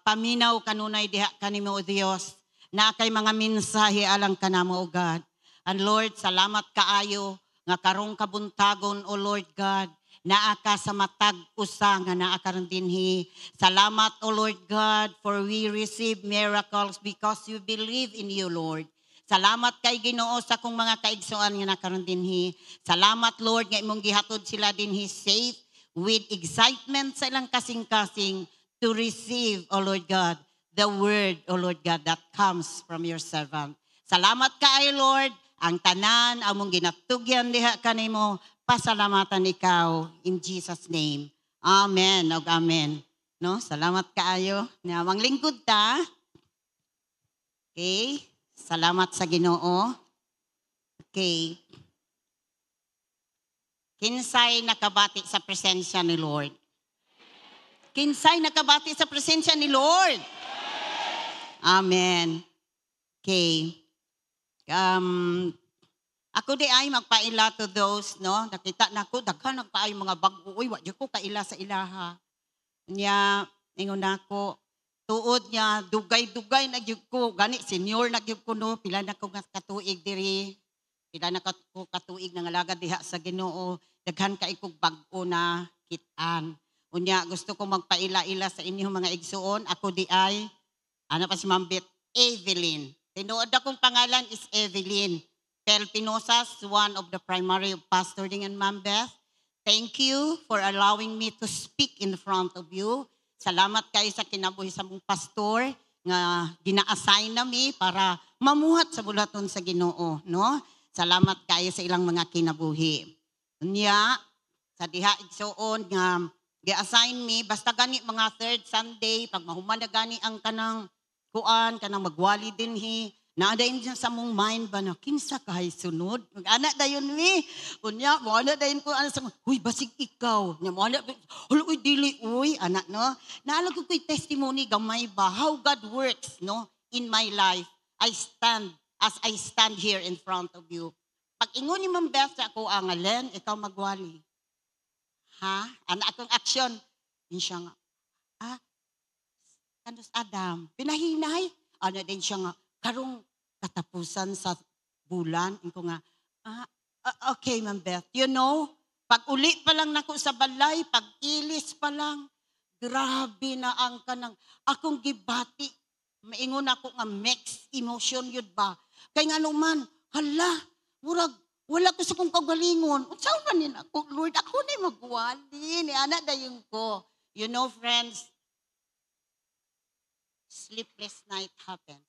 paminaw kanunay diha kanimo o Dios na kay mga mensahe alang kanamo o God. And Lord, salamat kaayo nga karong kabuntagon o Lord God, naa ka sa matag usa nga naa karon dinhi. Salamat o Lord God for we receive miracles because you believe in you, Lord. Salamat kay Ginoo sa kong mga kaigsuan nga nakaron dinhi. Salamat Lord nga imong gihatod sila dinhi safe with excitement sa ilang kasing-kasing to receive, O Lord God, the word, O Lord God, that comes from your servant. Salamat kaayo Lord, ang tanan among ginatugyan diha kanimo, pasalamatan ikaw in Jesus name. Amen. Og amen. No, salamat kaayo. Namang lingkod ta. Okay? Salamat sa Ginoo. Okay. Kinsay nakabati sa presensya ni Lord? Kinsay nakabati sa presensya ni Lord? Amen. Okay. Ako di ay magpaila to those, no? Nakita na ko, daghan nagpaayo mga bago. Uy, wadi ko kaila sa ilaha. Nya, ingon ako, tuod niya, dugay-dugay na gyud ko. Gani, senior na gyud ko, no? Pila na ko nga katuig diri. Pila na ko katuig na ngalaga diha sa Ginoo. Daghan ka ikog bag-o na kitaan. Unya, gusto ko magpaila-ila sa inyong mga igsuon. Ako di ay, ano pa si Mambit? Evelyn. Tinuod akong pangalan is Evelyn Pelpinosas, one of the primary pastoring in Mambeth. Thank you for allowing me to speak in front of you. Salamat kayo sa kinabuhi sa mong pastor nga gina-assign nami para mamuhat sa bulaton sa Ginoo, no? Salamat kayo sa ilang mga kinabuhi. Unya, sa diha igsuon nga gi-assign me basta gani mga third Sunday pag mahuman na gani ang kanang kuan kanang magwali dinhi naadayon diyan sa mong mind ba na kinsa kahay sunod mag-ana dayon mi unya mo ana dayon ko ana sa huy basig ikaw nya mo ana uy dili uy ana no naalag ko testimony gamay ba how God works no in my life. I stand here in front of you. Pag ingon ni Ma'am Beth sa ako ang Len ikaw magwali. Ha? Ana akong action. Din siya nga, kandos Adam, pinahinay. Ano din siya nga, karong katapusan sa bulan. Ko nga, okay Ma'am Beth, you know, pag uli pa lang nako sa balay, pag ilis pa lang, grabe na ang kanang, akong gibati, maingon ako nga mixed emotion yun ba? Kaya nga naman, hala, murag, wala ko sa kong kagalingon. Unsaw man din ako, Lord, ako ni magwali, ni anak dayon ko. You know, friends, sleepless night happens.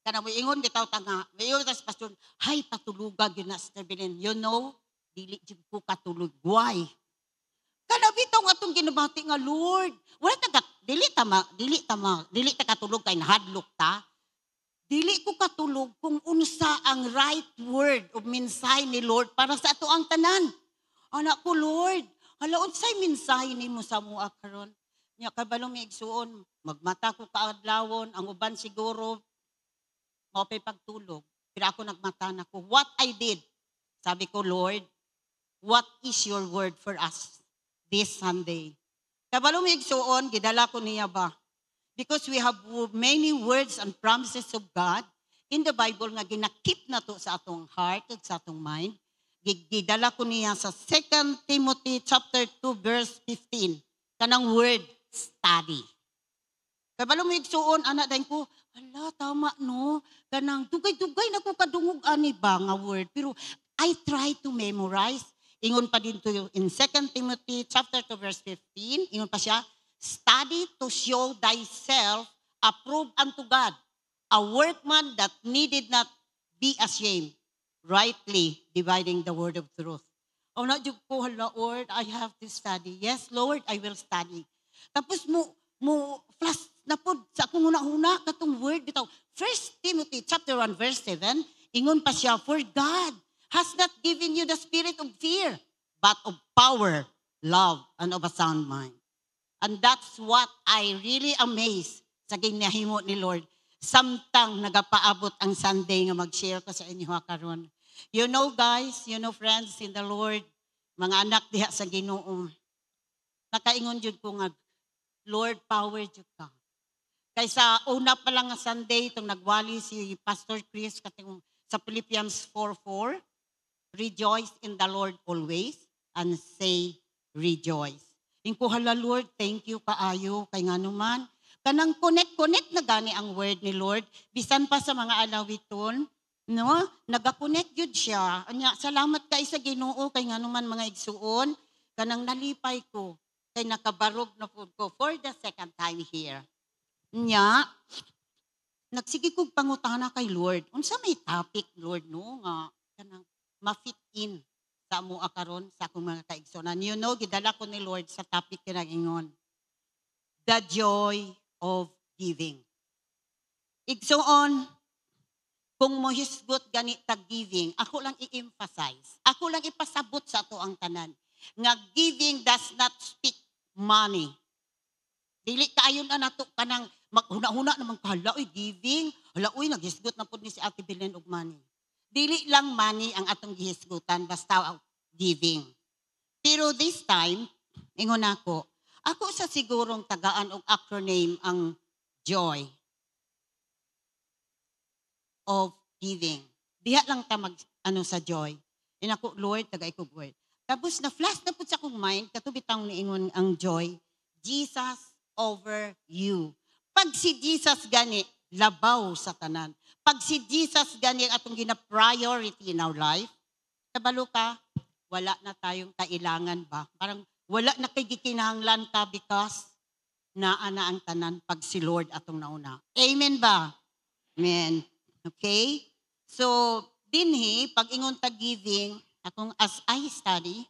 Kana mo ingon bitaw tanga, mayo tas pastor, hay patulugan gyud na Sister Belen. You know, dili jud ko katulog. Why? Kana bitaw nga atong ginabati nga Lord. Wala ta dili ta katulog kay nahadlok ta. Dili ko katulog kung unsa ang right word o mensahe ni Lord para sa ato ang tanan. Anak ko, Lord, hala unsay mensahe nimo sa mua karon? Nya kabalong mi igsuon, magmata ko kaadlawon, ang uban siguro mapay pagtulog. Pero ako nagmata na ko, what I did? Sabi ko, Lord, what is your word for us this Sunday? Kabalong mi igsuon, gidala ko niya ba? Because we have many words and promises of God in the Bible nga ginakip na to sa atong heart at sa atong mind. Gidala ko niya sa 2 Timothy chapter 2 verse 15. Kanang word, study. Kabalo mo igsuon, anak dahin ko, hala, tama no. Kanang dugay-dugay na ko kadungog ani ba nga word. Pero I try to memorize. Ingon pa din to in 2 Timothy chapter 2 verse 15. Ingon pa siya, study to show thyself approved unto God, a workman that needed not be ashamed, rightly dividing the word of truth. O na jud ko, hala, Lord, I have to study. Yes, Lord, I will study. Tapos mo flash na po sa akong huna-huna katong word bitaw. 1 Timothy chapter 1 verse 7, ingon pa siya, for God has not given you the spirit of fear, but of power, love, and of a sound mind. And that's what I really amazed sa ginahimo ni Lord. Samtang nagapaabot ang Sunday nga mag-share ko sa inyo karon. You know guys, you know friends in the Lord, mga anak diha sa Ginoo. Nakaingon jud ko nga, Lord, power jud ka. Kaysa una pa lang nga Sunday, itong nagwali si Pastor Chris kating sa Philippians 4:4, rejoice in the Lord always and say rejoice. Ingko hala Lord, thank you kaayo kay nganuman. Kanang connect na gani ang word ni Lord bisan pa sa mga alawiton, no? Naga-connect jud siya. Anya salamat kay sa Ginoo kay nganuman mga igsuon kanang nalipay ko kay nakabarog na pud ko for the second time here. Nya, nagsige kog pangutana kay Lord. Unsa may topic, Lord, no? Nga, kanang ma-fit in sa amo karon sa akong mga kaigsonan. You know, gidala ko ni Lord sa topic kinang ingon. The joy of giving. Igsoon, kung mohisgot gani tag giving, ako lang i-emphasize. Ako lang ipasabot sa ato ang tanan. Nga giving does not speak money. Dili kaayon na nato kanang maghuna-huna naman kahala, giving. Hala, naghisgot na po ni si Ate Belen og money. Dili lang money ang atong gihisgutan, basta giving. Pero this time, ingon ako sa sigurong tagaan og acronym ang joy of giving. Diha lang ta sa joy. Inako, Lord, tagay ko word. Tapos na-flash na po sa akong mind, katubitang niingon ang joy, Jesus over you. Pag si Jesus gani, labaw sa tanan. Pag si Jesus gani atong gina-priority in our life, kabalo ka, wala na tayong kailangan ba? Parang wala na kay gikinahanglan ka because naa na ang tanan pag si Lord atong nauna. Amen ba? Amen. Okay? So, dinhi, pag ingon ta giving, atong as I study,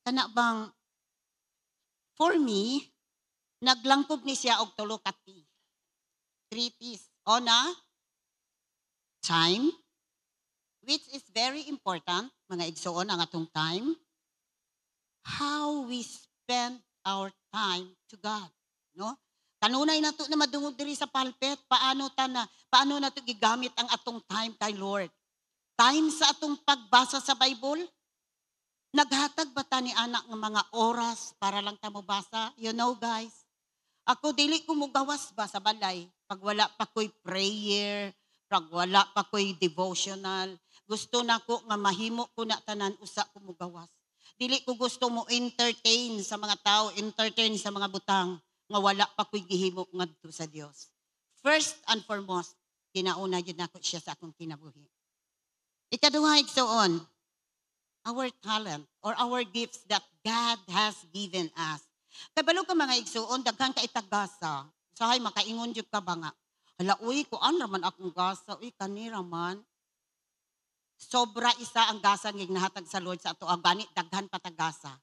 kana bang, for me, naglangkob ni siya og tulo ka T. 3 T's. Ona, time, which is very important, mga igsoon ang atong time. How we spend our time to God. No? Kanunay na to na madungog diri sa pulpit, paano na to gigamit ang atong time kay Lord. Time sa atong pagbasa sa Bible, naghatag ba ta ni anak ng mga oras para lang ta mobasa? You know guys, ako dili ko mugawas ba sa balay pag wala pa ko'y prayer, pag wala pa ko'y devotional. Gusto na ko nga mahimo ko na tanan usa ko mugawas. Dili ko gusto mo entertain sa mga tao, entertain sa mga butang nga wala pa ko'y gihimo ngadto sa Dios. First and foremost, ginauna jud nako siya sa akong kinabuhi. Ikaduha igsoon, our talent or our gifts that God has given us. Kabalo ka mga igsoon, daghang ka itagasa. Sahay makaingon jud ka ba nga? Hala, kuan raman akong gasa, kanira man. Sobra isa ang gasa nga nahatag sa Lord sa ato, gani daghan patagasa.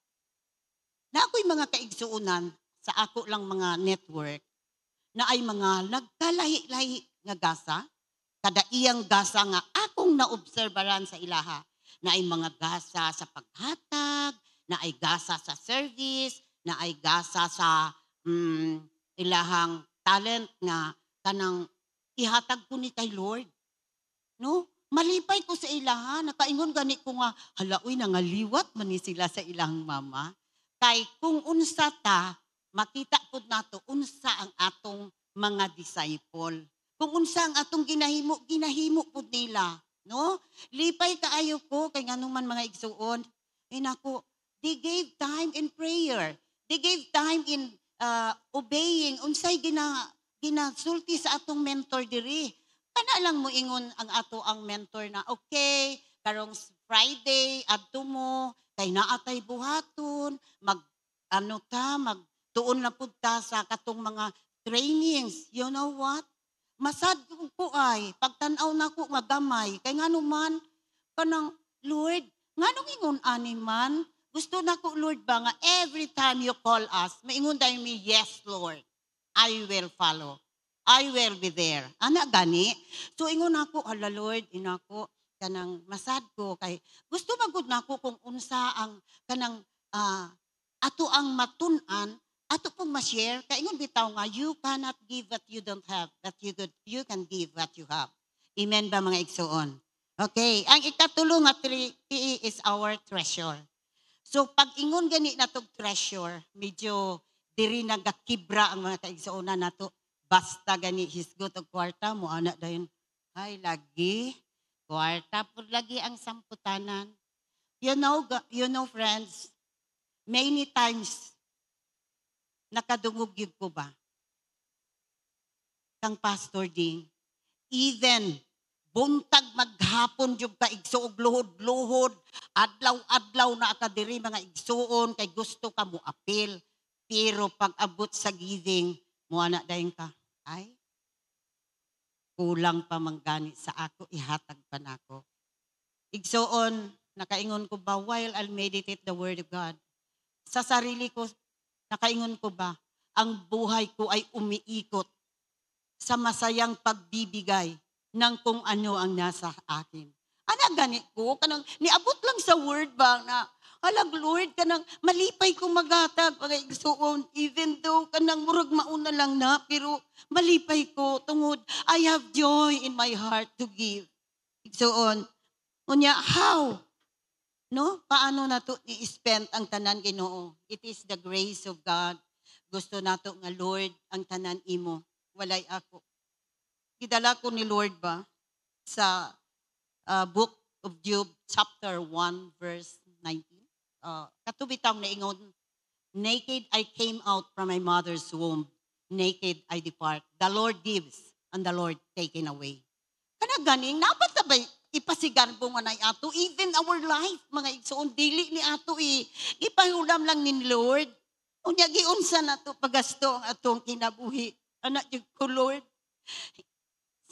Na ako'y mga kaigsuunan sa ako lang mga network na ay mga nagkalahi-lahi nga gasa, kada iyang gasa nga akong naobserbaran sa ilaha, na ay mga gasa sa paghatag, na ay gasa sa service, na ay gasa sa ilahang talent nga kanang ihatag ko ni kay Lord. No? Malipay ko sa ilaha, nakaingon gani ko nga, halaoy nangaliwat man ni sila sa ilang mama. Kay kung unsa ta, makita pud nato unsa ang atong mga disciple. Kung unsa ang atong ginahimo pud nila, no? Lipay kaayo ko kay nganuman mga igsuon. Nako, they gave time in prayer. They gave time in obeying unsay ginasulti sa atong mentor diri. Kana lang mo ingon ang ato ang mentor na okay, karong Friday adto mo kay naatay buhaton, magtuon na pud ta sa katong mga trainings. You know what? Masad ko ay pagtan-aw nako nga gamay kay nganuman kanang Lord, nganong ingon ani man? Gusto nako Lord ba nga every time you call us, maingon dayon mi, yes Lord, I will follow. I will be there. Ana gani. So ingon ako, hala Lord, inako kanang masad ko kay gusto magud nako kung unsa ang kanang ato ang matun-an, ato pong ma-share kay ingon bitaw nga you cannot give what you don't have, but you can give what you have. Amen ba mga igsoon? Okay, ang ikatulo nga T is our treasure. So pag ingon gani natog treasure, medyo diri nagakibra ang mga kaigsuonan nato. basta gani hisgot og kwarta mo ana dayon. Ay lagi kwarta pud lagi ang samputanan. You know friends, many times nakadungog gyud ko ba kang pastor ding even buntag maghapon jud ka igsuog luhod-luhod, adlaw-adlaw na ka diri mga igsuon kay gusto ka mo apil. Pero pag abot sa giving, mo ana dayon ka, ay kulang pa manggani sa ako, ihatag pa nako. Igsuon, nakaingon ko ba while I'll meditate the word of God. Sa sarili ko, nakaingon ko ba, ang buhay ko ay umiikot sa masayang pagbibigay ng kung ano ang nasa akin. Ana gani ko, kanang niabot lang sa word ba na, halag Lord, kanang malipay ko magatag, mga igsuon, even though kanang murag mauna lang na, pero malipay ko, tungod, I have joy in my heart to give. Igsuon, unya, how? No? Paano na to i-spend ang tanan Ginoo? It is the grace of God. Gusto nato nga Lord, ang tanan imo, walay ako. Gidala ko ni Lord ba sa book of Job chapter 1 verse 19. Katubitaw na ingon, naked I came out from my mother's womb, naked I depart. The Lord gives and the Lord taken away. Kana ganing napat sabay ipasigan po nga nay ato even our life mga igsoon dili ni ato ipahulam lang ni Lord. Unya giunsa nato pagasto ang atong kinabuhi. Anak jud ko Lord.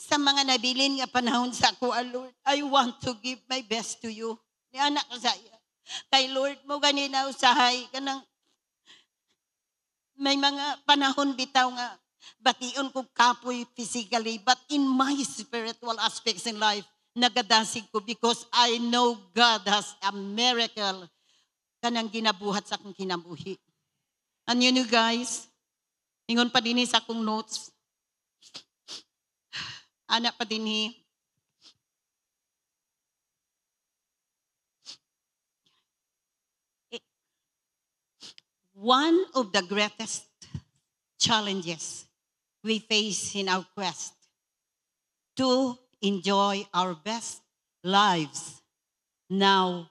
Sa mga nabilin nga panahon sa ako, Lord, I want to give my best to you. Ni anak ko sa iya. Kay Lord mo ganina usahay kanang may mga panahon bitaw nga bation ko kapoy physically but in my spiritual aspects in life nagadasig ko because I know God has a miracle kanang ginabuhat sa akong kinabuhi. And you know guys, ingon pa dinhi sa akong notes. Anak pa dinhi. One of the greatest challenges we face in our quest to enjoy our best lives now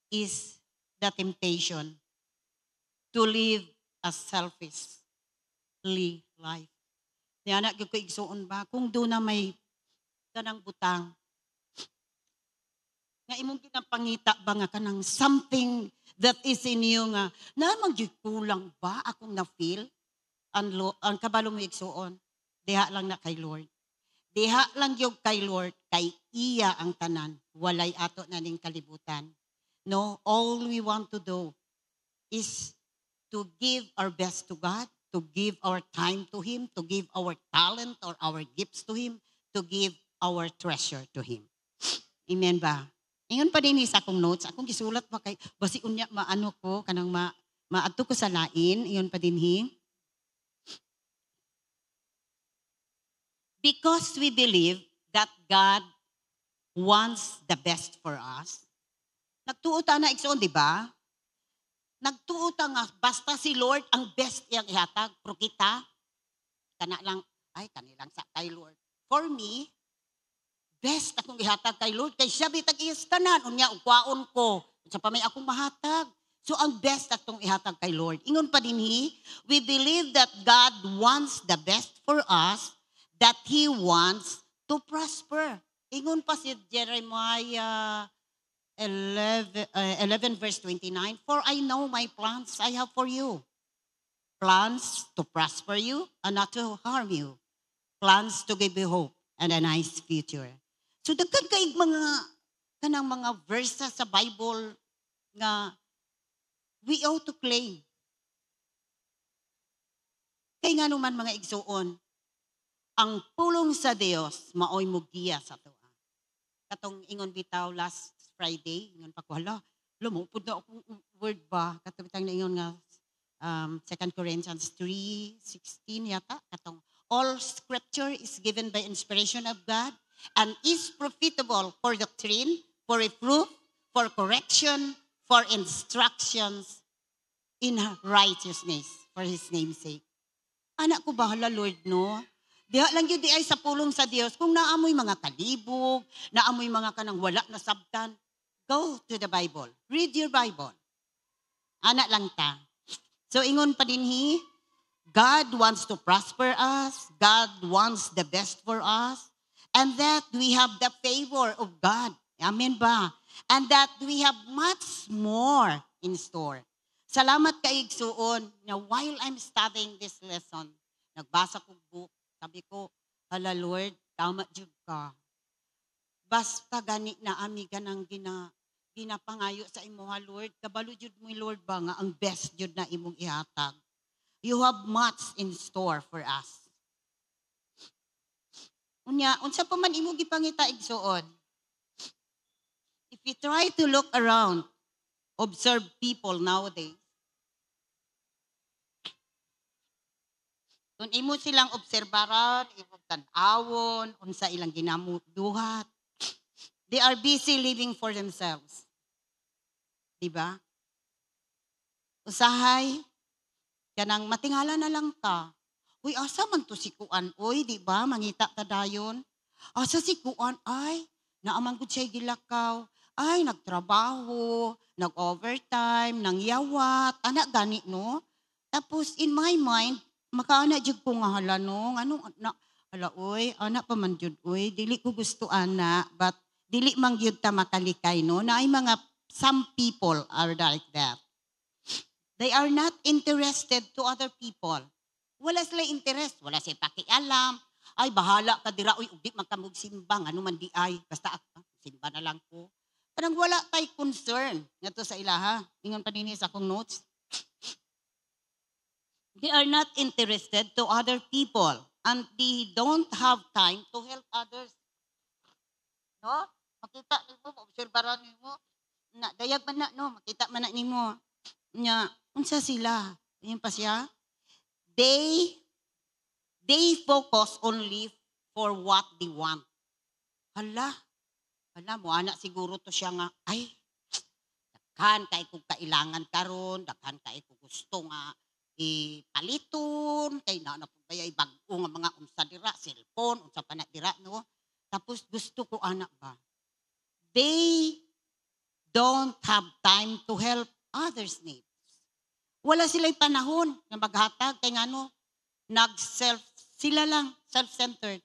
is the temptation to live a selfishly life. Di anak ko igsuon ba kung do na may kanang butang nga imong ginapangita ba nga kanang something that is in you nga namang kulang ba akong na feel ang kabalo mo igsuon diha lang na kay Lord. Diha lang yung kay Lord, kay iya ang tanan. Walay ato na ning kalibutan. No, all we want to do is to give our best to God, to give our time to Him, to give our talent or our gifts to Him, to give our treasure to Him. Amen ba? Ingon pa din sa akong notes, akong gisulat pa kay, basi unya maano ko, kanang maadto ko sa lain, ingon pa din because we believe that God wants the best for us. Nagtuota na igsoon, di ba? Nagtuota nga, basta si Lord ang best iyang ihatag, pero kita, kanilang sa kay Lord. For me, best akong ihatag kay Lord, kay siya bitag iyas tanan, unya, ukwaon ko, sa pamay akong mahatag. So ang best atong ihatag kay Lord. Ingon pa din we believe that God wants the best for us, that He wants to prosper. Ingon pa si Jeremiah 11 verse 29, for I know my plans I have for you. Plans to prosper you and not to harm you. Plans to give you hope and a nice future. So dagdag kay kanang mga verses sa Bible nga we ought to claim. Kay nga naman mga igsuon, ang pulong sa Dios maoy mugiya sa tuwa. Katong ingon bitaw last Friday, ingon pa ko, lumupod na akong word ba? Katong bitang na ingon nga 2 Corinthians 3:16 yata. Katong, all scripture is given by inspiration of God and is profitable for doctrine, for reproof, for correction, for instructions in righteousness, for His name's sake. Anak ko bahala, Lord, no? Diha lang yun di ay sa pulong sa Dios. Kung naamoy mga kalibog, naamoy mga kanang wala na sabtan, go to the Bible. Read your Bible. Anak lang ta. So ingon pa din God wants to prosper us. God wants the best for us. And that we have the favor of God. Amen ba? And that we have much more in store. Salamat kay Igsuon na while I'm studying this lesson, nagbasa ko book, sabi ko, hala Lord, tama jud ka. Basta gani na ami ganang ginapangayo sa imuha Lord, kabalo jud mo Lord ba nga ang best jud na imong ihatag. You have much in store for us. Unya, unsa pa man imong gipangita Igsuon? If you try to look around, observe people nowadays, kung imo silang obserbaran, imong tan-awon, unsa ilang ginamuduhat, they are busy living for themselves. Diba? Usahay, kanang matingala na lang ta. Uy, asa man to si Kuan, oy, diba? Mangita ta dayon. Asa si Kuan, ay, naamang gud siya gilakaw. Ay, nagtrabaho, nag-overtime, nangyawat, anak gani, no? Tapos, in my mind, makaana jud ko nga hala, no? Ano, hala, oy, anak pa man jud, oy, dili ko gusto ana, but dili man jud ta makalikay, no? Na ay mga, some people are like that. They are not interested to other people. Wala sila interest, wala sila pakialam. Ay, bahala ka dira, uy, ugdi magkamog simbang, ano man di ay, basta simba na lang ko. Parang wala tay concern nga to sa ilaha. Ingon pa din sa akong notes. They are not interested to other people and they don't have time to help others. No? Makita nimo, obserbaran nimo, na dayag man na, no, makita man na nimo. Nya, unsa sila? Ayun pa siya. They focus only for what they want. Hala mo, anak siguro to siya nga, ay, daghan kay kung kailangan karon, daghan kay kung gusto nga ipaliton, kay na po kaya ibag-o nga mga unsa dira, cellphone, unsa pa na dira, no? Tapos gusto ko anak ba? They don't have time to help others' needs. Wala sila'y panahon na maghatag, kay nga no, sila lang, self-centered.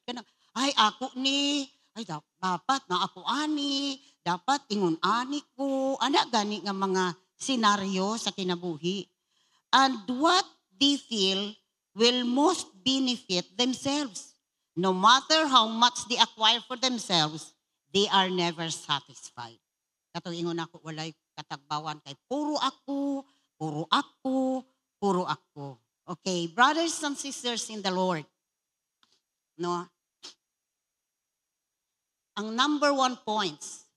Ay, ako ni, ay, dapat na ako ani, dapat ingon ani ko, ana gani nga mga senaryo sa kinabuhi. And what they feel will most benefit themselves. No matter how much they acquire for themselves, they are never satisfied. Katong ingon ako, walay katagbawan kay puro ako, puro ako, puro ako. Okay, brothers and sisters in the Lord, no? Ang number one points,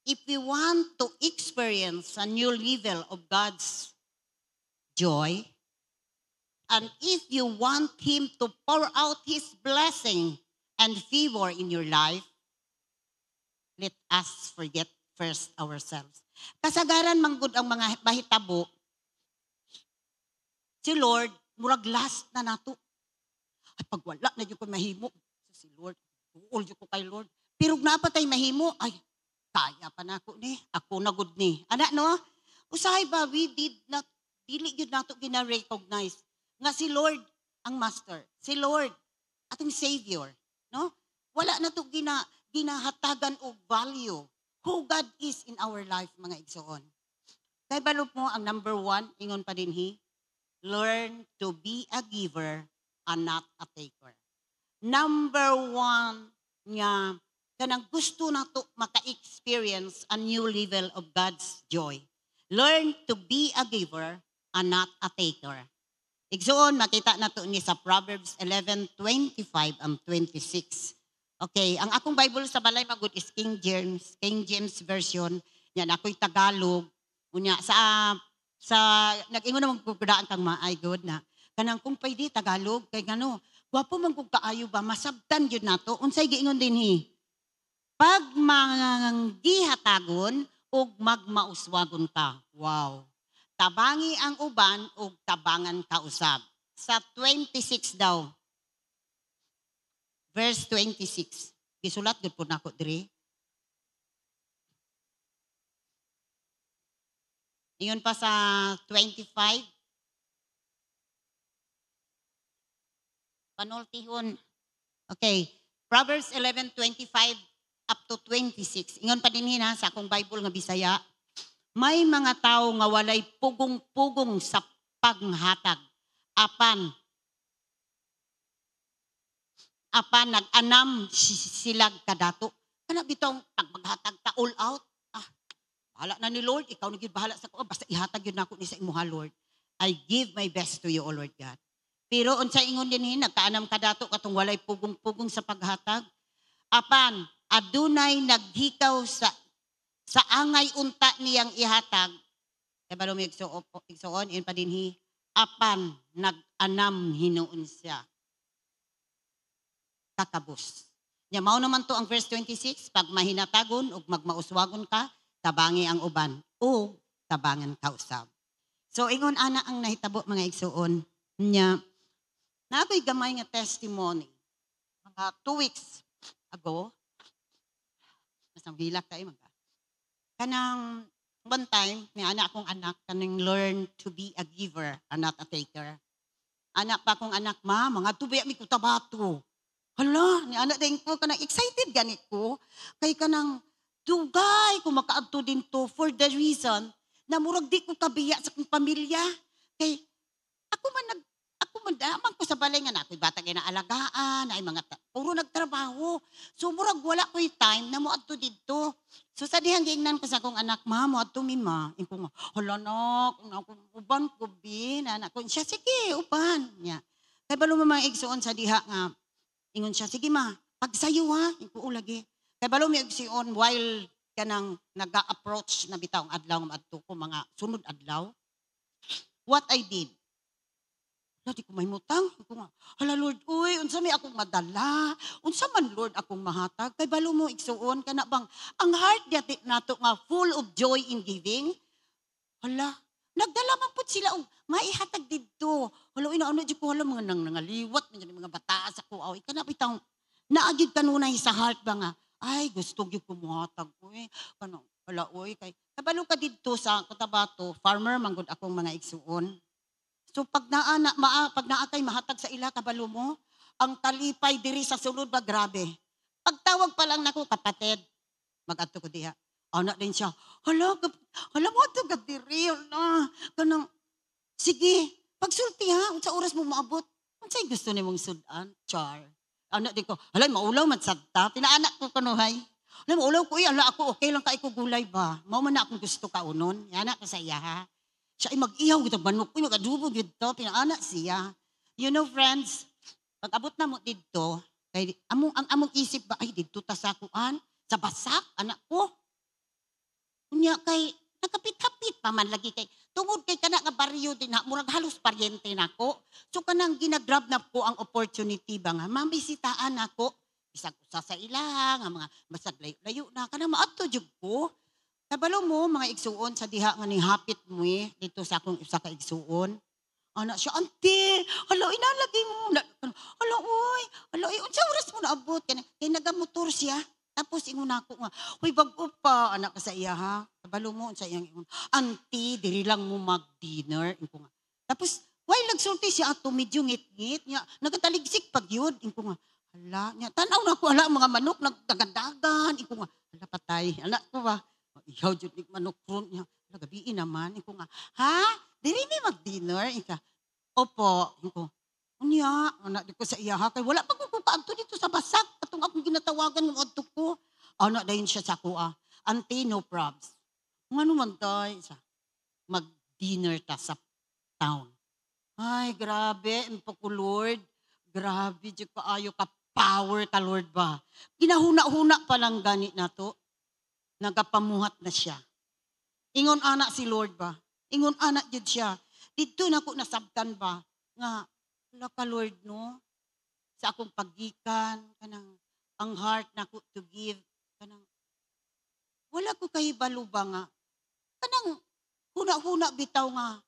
if we want to experience a new level of God's joy, and if you want Him to pour out His blessing and favor in your life, let us forget first ourselves. Kasagaran manggod ang mga bahitabo, si Lord, murag last na nato. Ay, pag wala na yung ko mahimo, si Lord, tuol yung ko kay Lord. Pero napatay mahimo, ay, kaya pa na ako ni, ako na good ni. Anak, no? Usahay ba, we did not, dili yun nato gina-recognize nga si Lord ang master. Si Lord, ating Savior. No? Wala na to ginahatagan o value who God is in our life, mga igsoon. Kaya balo mo ang number one, ingon pa din learn to be a giver and not a taker. Number one nga, kanang gusto na to maka-experience a new level of God's joy. Learn to be a giver and not a taker. Igsoon, makita na to ni sa Proverbs 11:25 and 26. Okay, ang akong Bible sa balay magud is King James Version. Yan, ako'y Tagalog. Unya, nag-ingon naman kukudaan kang maay good na. Kanang kung pwede Tagalog, kay gano, wapo man kung kaayo ba, masabtan yun na to. Unsay giingon din pag manggihatagon o magmauswagon ka. Wow. tabangi ang uban ug tabangan ka usab. Sa 26 daw, verse 26. Gisulat gud po nako diri. Ingon pa sa 25. Panultihon. Okay. Proverbs 11:25 up to 26. Ingon pa dinhi na sa akong Bible nga Bisaya. May mga tao nga walay pugong-pugong sa panghatag. Apan nag-anam silag kadato. Kana bitong paghatag ta all out. Bahala na ni Lord, ikaw na gyud bahala sa ko. Basta ihatag yun ako ni sa imuha, Lord. I give my best to you, O Lord God. Pero unsa ingon dinhi nagkaanam kadato katong walay pugong-pugong sa paghatag. Apan adunay naghikaw sa angay unta niyang ihatag. Kay balo mi igsuon in pa dinhi apan nag-anam hinuon siya. Kakabus. Nya mao naman to ang verse 26, pag mahinatagon ug magmauswagon ka, tabangi ang uban o tabangan ka usab. So ingon ana ang nahitabo mga igsuon nya na ako'y gamay nga testimony mga 2 weeks ago. Masang hilak kayo mga. Kanang one time, may anak akong anak, kanang learn to be a giver and not a taker. Anak pa akong anak, mga tubi mi ko tabato. Hala, ni anak din ko, kanang excited ganit ko. Kay kanang dugay ko makaadto din to for the reason na murag di ko kabiya sa akong pamilya. Kay ako man damang ko sa balay nga na ako'y bata kay naalagaan, ay mga puro nagtrabaho. So murag wala ko'y time na moadto didto. So sa dihang giingnan ko sa akong anak, moadto mi ma. Ing ko nga, hala nak, akong uban ko bin, anak ko. Siya, sige, uban. Nya. Kay balo mo mga igsuon sa diha nga, ingon siya, sige ma, pagsayo ha. Ing ko lagi. Kay balo mi igsuon while kanang naga-approach na bitaw ang adlaw nga adto ko mga sunod adlaw. What I did, di ko mahimutang. Ko nga, hala Lord, uy, unsa may akong madala? Unsa man Lord akong mahatag? Kay balo mo igsuon kana bang ang heart dati nato nga full of joy in giving. Hala, nagdala man pud sila og maihatag didto. Hala inaano di ko hala mga nangaliwat mga bata sa ko. Ay kana bitaw naagid kanunay sa heart ba nga. Ay gusto gyud ko mohatag uy. Kano hala uy kay kabalo ka didto sa Cotabato, farmer man gud akong mga igsuon. So pag naakay mahatag sa ila kabalo mo, ang talipay diri sa sulod ba grabe. Pagtawag pa lang nako kapatid, mag-adto ko diha. Ana din siya. Hala mo to diri na. Kanang sige, pagsulti ha, unsa oras mo maabot? Unsay gusto nimong sudan? Char. Ana din ko. Hala maulaw man sadta. Pinaanak ko kanuhay. Hala maulaw ko ala ako okay lang kay ko gulay ba. Mao man na akong gusto ka unon. Yana ko sa iya ha. Siya ay mag-ihaw gito, banok ko, mag-adubo gito, pinaanak siya. You know, friends, pag abot na mo dito, kay, ang among isip ba, ay, dito ta sa kuan, sa basak, anak ko. Kunya kay, nakapit-hapit pa man lagi kay, tungod kay kana nga baryo din na, murag halos paryente na ko. So kanang ginagrab na ko ang opportunity ba nga, mambisitaan ako, isang usa sa ila, nga mga basag layo-layo na, kanang maadto jud ko. Kabalo mo, mga igsuon sa diha nga ni hapit mo dito sa akong isa ka igsuon. Anak siya, ante, hala, inalagi mo. Hala, uy, unsa oras mo naabot? Kaya nagamotor siya. Tapos ingon ako nga, uy, bago pa, anak ka sa iya ha. Kabalo mo, unsa iyang ingon, ante, diri lang mo mag-dinner. Inko nga. Tapos, while nagsulti siya ato, medyo ngit-ngit, niya, nagataligsik pag yun. Inko nga, hala, niya, tanaw na ko, hala, mga manok, nagdagadagan. Inko nga, hala, patay. Anak ko ba? Ihaw jud ni manok ron niya. Gabi naman iko nga. Ha? Dili mi mag-dinner ika. Opo, iko. Unya, anak di ko sa iya ha kay wala pa ko kaadto dito sa basak atong akong ginatawagan ng adto ko. Anak dayon siya sa kuha. Auntie, no probs. Ngano man tay sa mag-dinner ta sa town. Ay, grabe, impo ko Lord. Grabe jud kaayo ka power ka Lord ba. Ginahuna-huna pa lang gani nato. Nagapamuhat na siya. Ingon anak si Lord ba? Ingon anak jud siya. Dito na ko nasabtan ba? Nga, wala ka Lord no? Sa akong paggikan, kanang ang heart na ko to give, kanang wala ko kahibalo ba nga? Kanang huna-huna bitaw nga,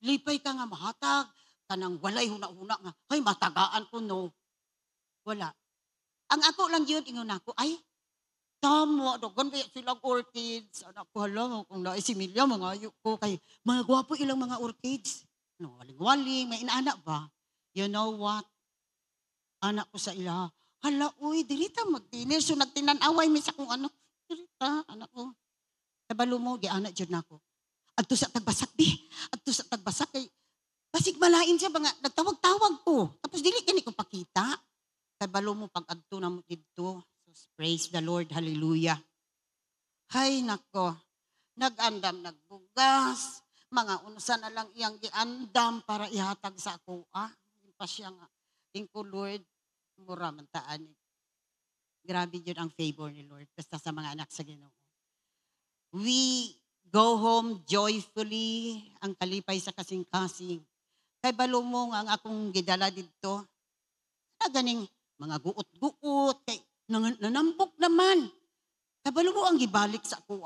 lipay ka nga mahatag, kanang walay huna-huna nga, ay matagaan ko, no. Wala. Ang ako lang yun, ingon ako, ay, tama, dogon kaya silang orchids. Anak ko, hala, kung na si Milya, mga ayok ko, kay mga gwapo ilang mga orchids. No, waling-waling, may inaanak ba? You know what? Anak ko sa ila, hala, uy, dilita magtinil. So, nagtinanaway, misa kung ano, dilita, anak ko. Kabalo mo, di anak dyan ako. Adto sa tagbasak, di. Adto sa tagbasak, kay, basig malain siya, mga, nagtawag-tawag ko. Tapos, dili kini ko pakita. Kabalo mo, pag adto na mo dito. So, praise the Lord, hallelujah. Hay, nako, nag-andam, nagbugas, mga unsa na lang iyang giandam para ihatag sa ako. Yung pa siya nga. Tingko, Lord, mura man taan. Grabe yun ang favor ni Lord. Basta sa mga anak sa Ginoo. We go home joyfully, ang kalipay sa kasing-kasing. Kay balo mo nga ang akong gidala dito, na ganing mga guot-guot, kay nanampok naman. Kay balo mo ang gibalik sa ako,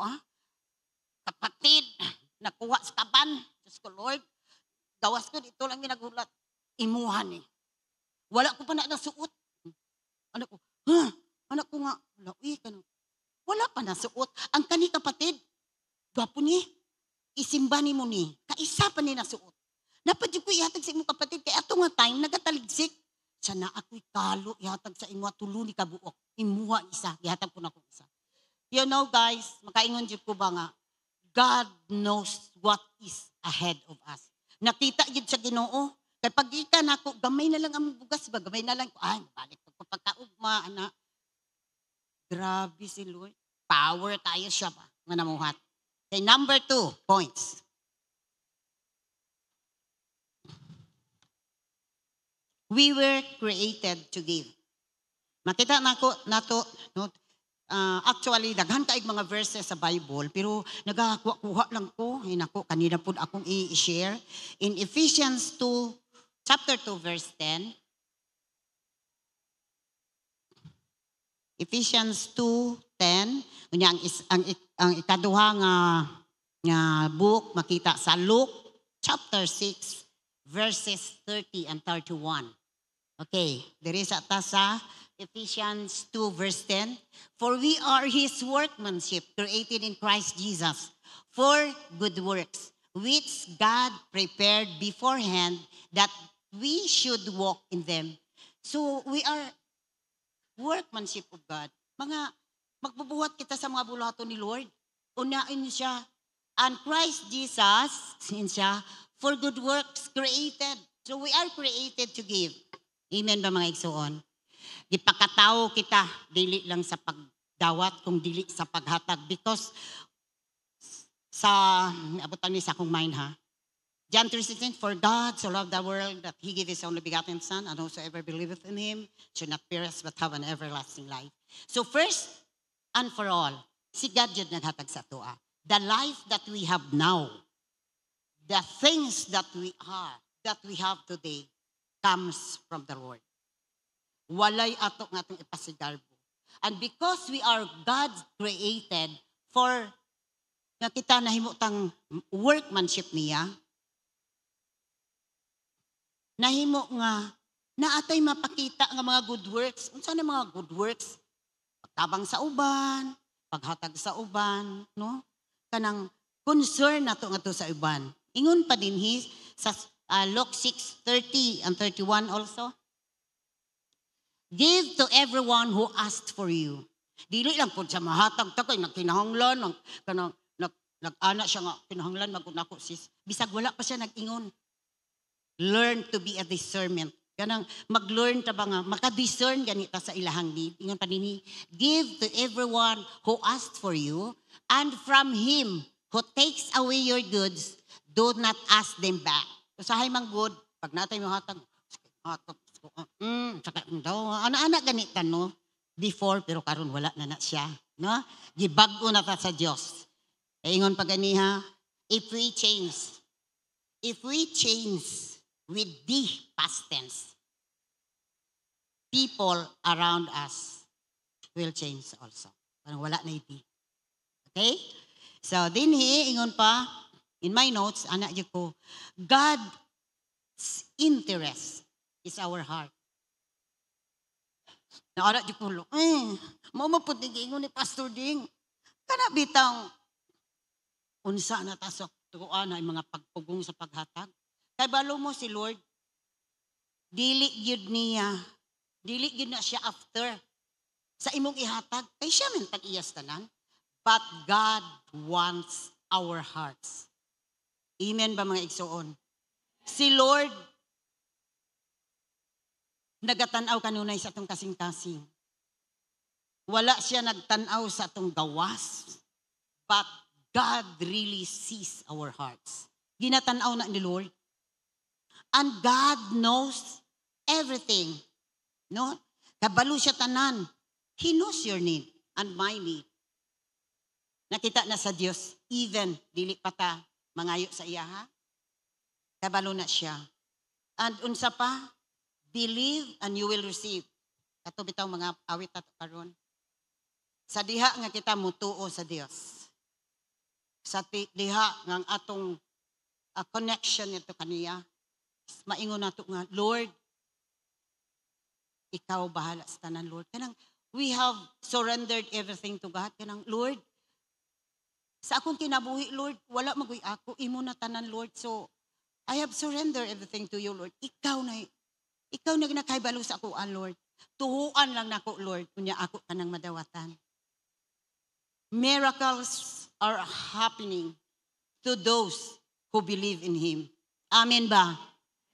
kapatid, nakuha sa kaban. Diyos ko, Lord, gawas ko dito lang minagulat. Imuhan eh. Wala ko pa na nasuot. Anak ko, anak ko nga, wala pa nasuot. Ang kani kapatid, gwapo ni, isimba ni mo ni, kaisa pa ni nasuot. Napadyo ko ihatag sa imo kapatid, kaya ato nga time, nagataligsik. Sana ako'y kalo, ihatag sa imo, tulo ni kabuok. Imuha isa, ihatag ko na ko isa. You know guys, makaingon dyan ko ba nga, God knows what is ahead of us. Nakita yun sa Ginoo. Kaya pag ikan ako, gamay na lang ang bugas ba? Gamay na lang ko, balik ko pagkaugma, anak. Grabe si Lord. Power tayo siya ba? Nga namuhat. Okay, number 2, points. We were created to give. Makita na to, no? Actually, daghan kaig mga verses sa Bible, pero nagakuha lang ko, kanina po akong i-share. In Ephesians 2, chapter 2, verse 10. Ephesians 2:10, unya ang ikaduha nga book makita sa Luke chapter 6 verses 30 and 31. Okay, diri sa ta sa Ephesians 2 verse 10, for we are his workmanship created in Christ Jesus for good works which God prepared beforehand that we should walk in them. So we are workmanship of God. Magbubuhat kita sa mga bulato ni Lord. Unain siya. And Christ Jesus, siya, for good works created. So we are created to give. Amen ba mga igsoon? Gipakatao kita, dili lang sa pagdawat, kung dili sa paghatag. Because abutan ni sa akong mind ha. John 3:16, for God so loved the world that he gave his only begotten Son, and whosoever believeth in him should not perish but have an everlasting life. So first and for all, si God yun naghatag sa tuwa. The life that we have now, the things that we are, that we have today, comes from the Lord. Walay ato nga itong ipasigarbo. And because we are God's created for nga kita nahimutang workmanship niya, nahimo nga naatay mapakita nga mga good works. Unsa na mga good works? Pagtabang sa uban, paghatag sa uban, no? Kanang concern nato nga to sa uban. Ingon pa din sa Luke 6:30 and 31 also. Give to everyone who asked for you. Dili lang pud sa mahatag ta kay nagkinahanglan kanang nag-ana siya nga kinahanglan magunako sis. Bisag wala pa siya nag-ingon. Learn to be a discernment. Kanang mag-learn ta ba nga, maka-discern ganita sa ilahang need. Ingon pa nini, give to everyone who asked for you, and from him who takes away your goods, do not ask them back. Usahay mang good, pag natay mo hatag, ana-ana ganita no, before, pero karon wala na siya. No? Gibag-o na ta sa Diyos. Ingon pa ganiha, if we change with the past tense, people around us will change also. Parang wala na iti. Okay? So, dinhi, ingon pa, In my notes, anak di ko, God's interest is our heart. Na anak di ko, mamaputigin ni Pastor Ding. Kana bitang, unsa na tasok, tukuan ay mga pagpugong sa paghatag. Kay balo mo si Lord, dili gyud na siya after sa imong ihatag. Kay siya man tag-iyas tanan. But God wants our hearts. Amen ba mga igsoon? Si Lord, nagatanaw kanunay sa atong kasing-kasing. Wala siya nagtanaw sa atong gawas. But God really sees our hearts. Ginatanaw na ni Lord. And God knows everything. No? Kabalo siya tanan. He knows your need and my need. Nakita na sa Diyos, even dili pa ta mangayo sa iya ha. Kabalo na siya. And unsa pa, believe and you will receive. Kato bitaw mga awit ato karon. Sa diha nga kita mutuo sa Dios. Sa diha nga atong connection nito kaniya. Maingon nato nga, Lord, ikaw bahala sa tanan, Lord. Kanang we have surrendered everything to God. Kanang Lord, sa akong kinabuhi, Lord, wala magoy ako, imo na tanan, Lord. So, I have surrendered everything to you, Lord. Ikaw na nakaibalo sa ako, Lord. Tuhuan lang nako, Lord, kunya ako kanang madawatan. Miracles are happening to those who believe in Him. Amen ba?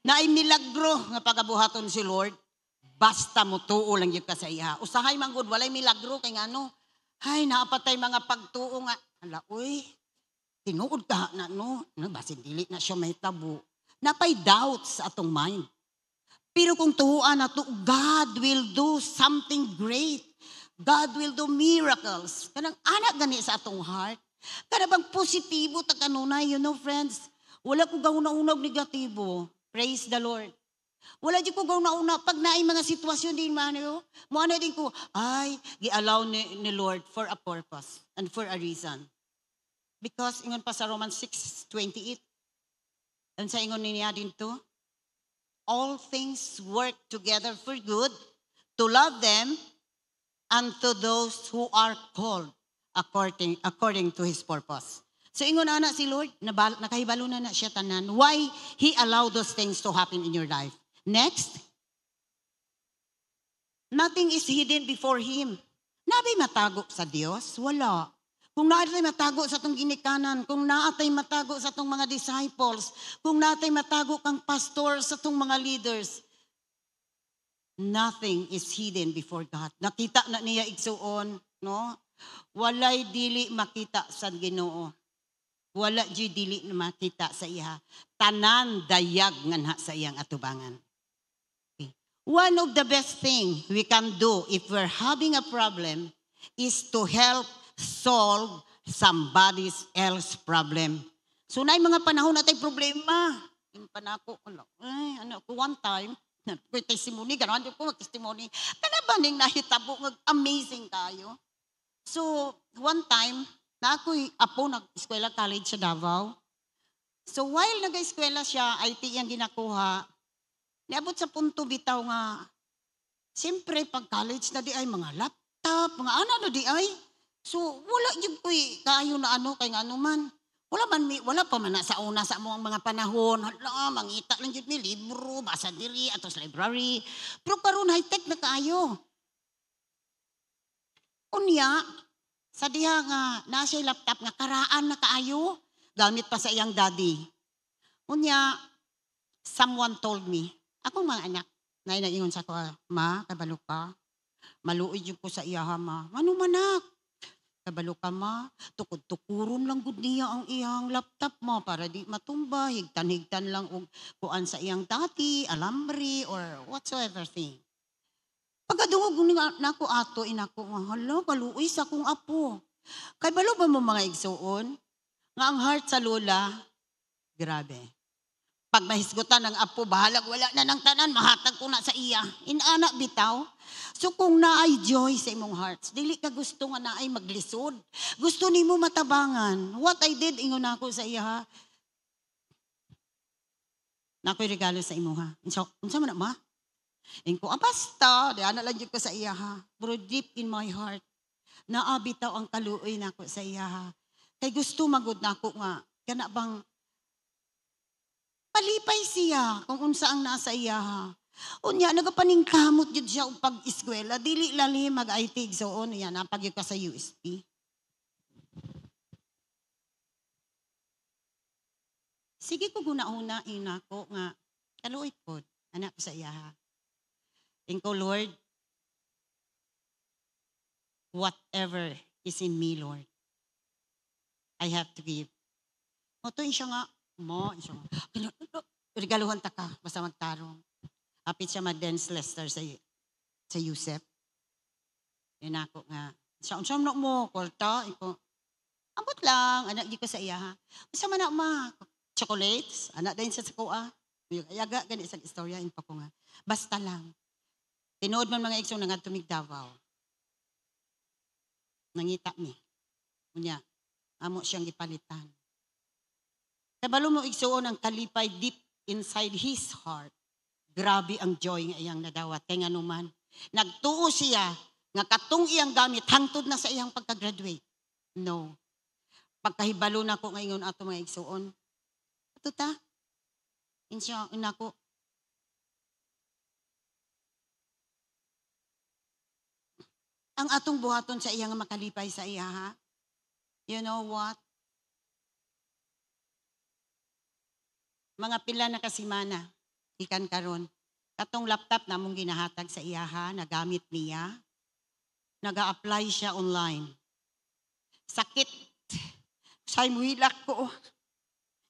Na ay milagro nga pagabuhaton si Lord, basta mo tuo lang yung ka sa iya. Usahay manggod, walay milagro kay ngano. Hay, naapatay mga pagtuo nga. Hala, uy, tinuod ka na, no? Basin dili na siya may tabo. Napay doubts sa atong mind. Pero kung tuhuan na to, God will do something great. God will do miracles. Kanang anak gani sa atong heart. Kanang positibo ta kanunay, you know friends. Wala ko gauna-unog negatibo. Praise the Lord. Wala di ko gauna-una. Pag naay mga sitwasyon din man, mo ano din ko, ay, gi-allow ni Lord for a purpose and for a reason. Because, ingon pa sa Romans 6:28, and sa ingon niya din to, all things work together for good to love them and to those who are called according to His purpose. So ingon na si Lord, nakahibalo na siya tanan. Why He allowed those things to happen in your life? Next, nothing is hidden before Him. Nabay matago sa Diyos? Wala. Kung naatay matago sa itong ginikanan, kung naatay matago sa itong mga disciples, kung naatay matago kang pastor sa itong mga leaders, nothing is hidden before God. Nakita na niya igsuon, no? Walay dili makita sa Ginoo. Wala di dili na makita sa iya. Tanan dayag nga sa iyang atubangan. Okay. One of the best thing we can do if we're having a problem is to help solve somebody else's problem. So na mga panahon natin problema. Yung panako, one time, may testimony, gano'n ko mag-testimony. Kanabaning nahitabo, amazing kayo. So, one time, na ako'y apo nag-eskwela college sa Davao. So, while nag-eskwela siya, IT yung ginakuha, niabot sa punto bitaw nga, siyempre, pag college na di ay mga laptop, mga ano di ay. So, wala yung ko'y kayo na kay nga man. Wala pa man na sa una sa mga panahon. Hala, mangita lang yun may libro, basa diri, atos library. Pero karon high-tech na kayo. Unya, sa diha nga, nasa laptop nga, karaan na kaayo, gamit pa sa iyang daddy. Unya, someone told me, akong mga anak, naingon sa ko, ma, kabalo ka, maluoy yung ko sa iya, ma. Ano manak? Kabalo ka, ma, tukod-tukuron lang gud niya ang iyang laptop, ma, para di matumba, higtan-higtan lang og kuan sa iyang dati, alambre, or whatsoever thing. Pagkadungog na ako ato, inako nga, hala, kaluoy sa kong apo. Kay balo ba mo mga igsuon? Nga ang heart sa lola, grabe. Pag mahisgutan ng apo, bahalag wala na ng tanan, mahatag ko na sa iya. Inana bitaw. So kung naay joy sa imong hearts, dili ka gusto nga naay maglisod. Gusto nimo matabangan. What I did, ingon ako sa iya, Nako'y regalo sa imo ha. Unsa man na ma? Ingko, basta, di ana lang jud ko sa iya ha. Pero deep in my heart, naabitaw ang kaluoy nako sa iya ha. Kay gusto magud nako nga, kana bang palipay siya kung unsa ang nasa iya ha. Unya, nagapaningkamot jud siya og pag-eskwela. Dili lali mag-IT igsoon. Yan, napag ka sa USP. Sige ko guna-unain nako nga, kaluoy pod, anak ko sa iya ha. Ingko, Lord, whatever is in me, Lord, I have to give. Motoin siya nga, regaluhan ta ka, basta magtarong. Apit siya mag-dance Lester sa Yusef. Yun ako nga, siya mo, kwarta, iko, ambot lang, anak di ko sa iya ha. Basta man na ma, chocolates, anak din sa kuha. Ayaga, ganit sa istorya, pa ko nga. Basta lang. Tinood man mga iksong nga tumig Davao. Nangita mi. Unya, amo siyang gipalitan. Kabalo mo igsuon ang kalipay deep inside his heart. Grabe ang joy nga iyang nadawat. Kaya nga naman, nagtuo siya nga katong iyang gamit hangtod na sa iyang pagka-graduate. No. Pagkahibalo na ko ngayon ato mga igsuon. Ito ta. Insya nako. Ang atong buhaton sa iyang makalipay sa iya ha. You know what? Mga pila na kasimana, ikan karon. Katong laptop na mong ginahatag sa iya ha, nagamit niya. Naga-apply siya online. Sakit. Say muhilak ko.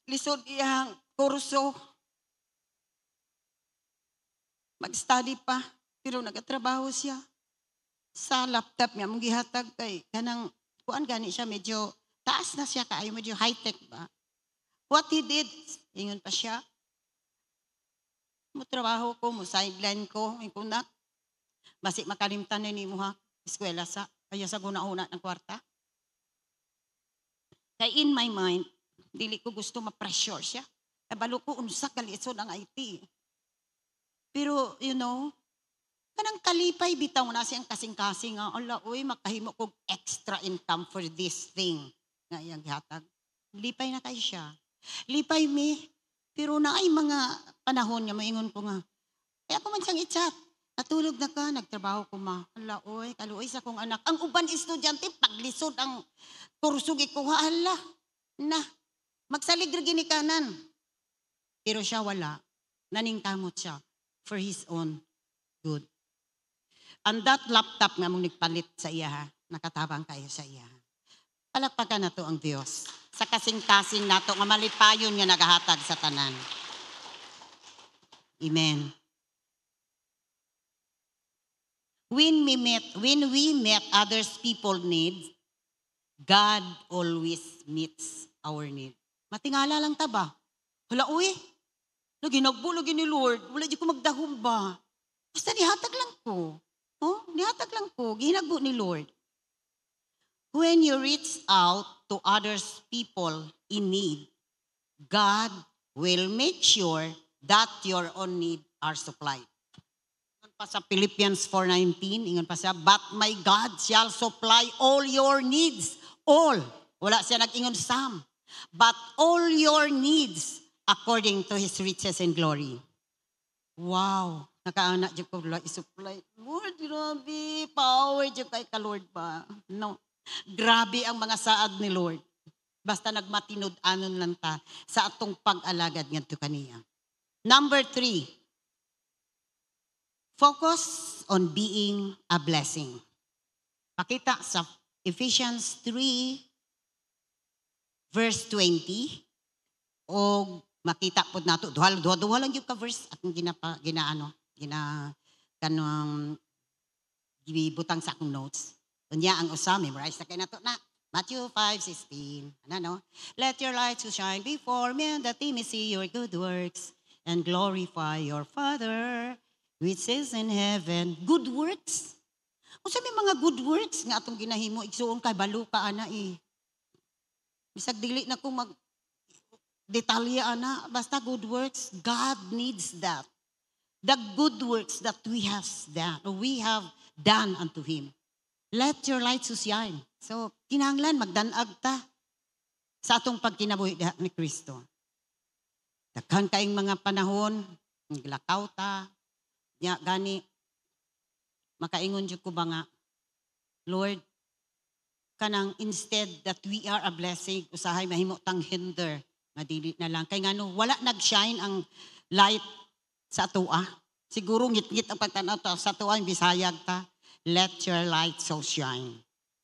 Lisod iyang kurso. Mag-study pa, pero nagatrabaho siya. Sa laptop niya, mong gihatag kay kanang kuan gani siya, medyo taas na siya kaayo, medyo high-tech ba. What he did, ingon pa siya, mo trabaho ko, mo sideline ko, ikunak, basi makalimtan na ni mo ha, eskwela sa, kaya sa guna-una ng kwarta. Kaya in my mind, dili ko gusto ma-pressure siya. Kabalo ko, unsak kalisod ang IT. Pero, you know, kanang kalipay bitaw na siyang kasing-kasing nga, ala, uy, makahimo kog extra income for this thing. Nga iyang gihatag. Lipay na kayo siya. Lipay mi. Pero na ay mga panahon nga, maingon ko nga. Kaya ako man siyang i-chat. Natulog na ka, nagtrabaho ko ma. Ala, uy, kaluoy sa kong anak. Ang uban estudyante, paglisod ang kurso gikuha, ala. Na, magsalig gini kanan. Pero siya wala. Naningkamot siya for his own good. And that laptop nga mong nagpalit sa iya ha, nakatabang kayo sa iya. Palakpakan na to ang Diyos. Sa kasing-kasing na to, nga malipayon nga nagahatag sa tanan. Amen. When we met others people needs, God always meets our need. Matingala lang ta ba? Hala, uy, ginagbulo ni Lord, wala di ko magdahom ba? Basta nihatag lang ko. Oh, nihatag lang ko, ginagbo ni Lord. When you reach out to others people in need, God will make sure that your own need are supplied. Ingon pa sa Philippians 4:19, ingon pa siya, but my God shall supply all your needs. All. Wala siya nag-ingon some. But all your needs according to His riches and glory. Wow. Nakaanak dyan ko isupply. Lord, grabe. Power dyan kay ka-Lord ba? No. Grabe ang mga saad ni Lord. Basta nagmatinud-anon lang ta sa atong pag-alagad ngadto kaniya. Number 3. Focus on being a blessing. Pakita sa Ephesians 3 verse 20 o makita pod nato duha lang yung ka verse atong kanang gibutang sa akong notes. Unya ang usa memorize na kay nato na Matthew 5:16. Ano? Let your light so shine before men that they may see your good works and glorify your Father which is in heaven. Good works. Unsa may mga good works nga atong ginahimo igsuon kay balo ka ana eh. Bisag dili na ko detalye ana, basta good works, God needs that. The good works that we have done unto Him. Let your light so shine. So, kinahanglan magdanag ta sa atong pagkinabuhi diha ni Kristo. Daghan kaing mga panahon, naglakaw ta, nya gani, makaingon jud ko ba nga, Lord, kanang instead that we are a blessing, usahay mahimo tang hinder, madili na lang. Kay ngano, wala nag-shine ang light sa atoa. Siguro ngit-ngit ang pagtanaw ta sa atoa, Bisayag ta. Let your light so shine.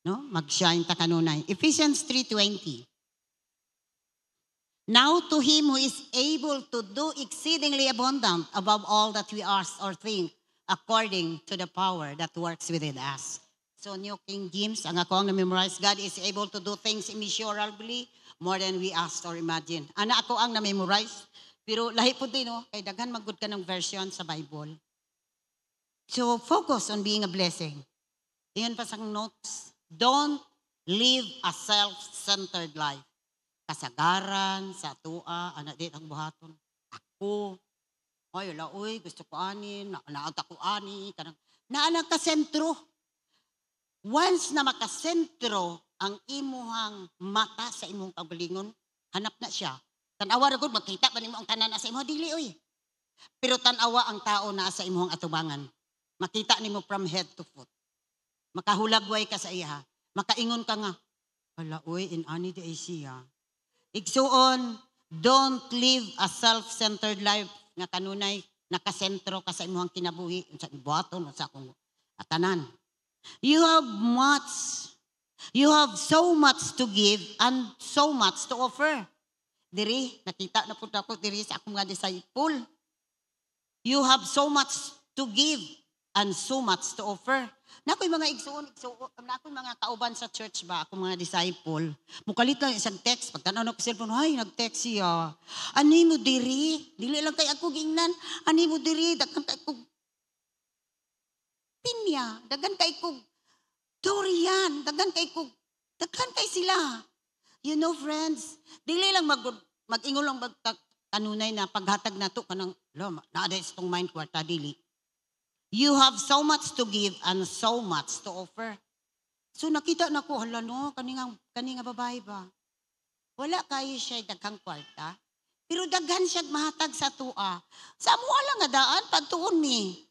No? Mag-shine ta kanunay. Ephesians 3:20. Now to Him who is able to do exceedingly abundant above all that we ask or think, according to the power that works within us. So New King James, ang ako ang na-memorize, God is able to do things immeasurably more than we ask or imagine. Ana ako ang na-memorize, pero lahi po din, no? Kay daghan magud ka ng version sa Bible. So focus on being a blessing. Iyon pa sang notes. Don't live a self-centered life. Kasagaran, sa tua, anak dit ang buhaton. Ako, ay, wala, uy, gusto ko ani, naata ko ani, naanak ka sentro. Once na makasentro ang imuhang mata sa imong kagalingon, hanap na siya. Tanawa ra gud makita ba nimo ang tanan sa imong dili oy. Pero tanawa ang tao na sa imong atubangan. Makita nimo from head to foot. Makahulagway ka sa iya. Makaingon ka nga, hala oy, inani di ay siya. Igsuon, don't live a self-centered life nga kanunay nakasentro ka sa imong kinabuhi sa buhaton sa akong atanan. You have so much to give and so much to offer. Diri, nakita na po ako diri sa akong mga disciple. You have so much to give and so much to offer. Nakoy mga igsuon, nakoy mga kauban sa church ba, akong mga disciple. Mukalit lang isang text, pagtanaw na ko cellphone, ay, nag-text siya. Ani mo diri? Dili lang kay ako gingnan. Ani mo diri? Daghan kay ko pinya, daghan kay ko durian, daghan kay sila. You know, friends, dili lang mag-ingon lang kanunay na paghatag nato kanang naada itong mind kwarta dili. You have so much to give and so much to offer. So nakita na ko, hala no, kaninga babae ba? Wala kayo siya daghang kwarta, pero daghan siya mahatag sa tua. Sa mo lang nga daan, pagtuon mi.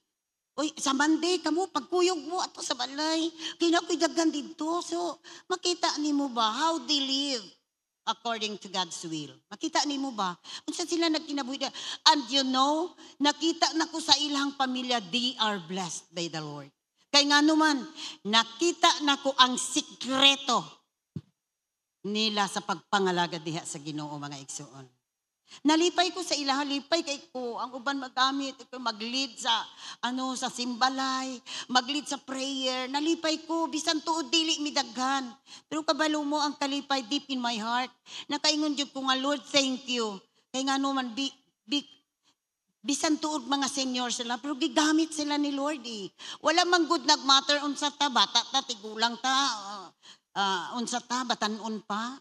Uy, sa Monday, kamo, pagkuyog mo ato sa balay, kinakoy daghan dito. So, makita ni mo ba how they live according to God's will? Makita ni mo ba? Kung sila nagkinabuhi. And you know, nakita na ko sa ilang pamilya, they are blessed by the Lord. Kaya nga naman, nakita na ko ang sikreto nila sa pagpangalaga diha sa Ginoo, mga igsuon. Nalipay ko sa ilaha, lipay kay ko ang uban magamit, mag-lead sa sa simbalay, mag-lead sa prayer. Nalipay ko bisan tuod dili mi daghan. Pero kabalo mo ang kalipay deep in my heart. Nakaingon jud ko nga, Lord, thank you. Kay nga naman bisan tuod mga senior sila, pero gigamit sila ni Lord eh. Wala man good nagmatter unsa ta, bata ta, tigulang ta, unsa ta, batanon pa.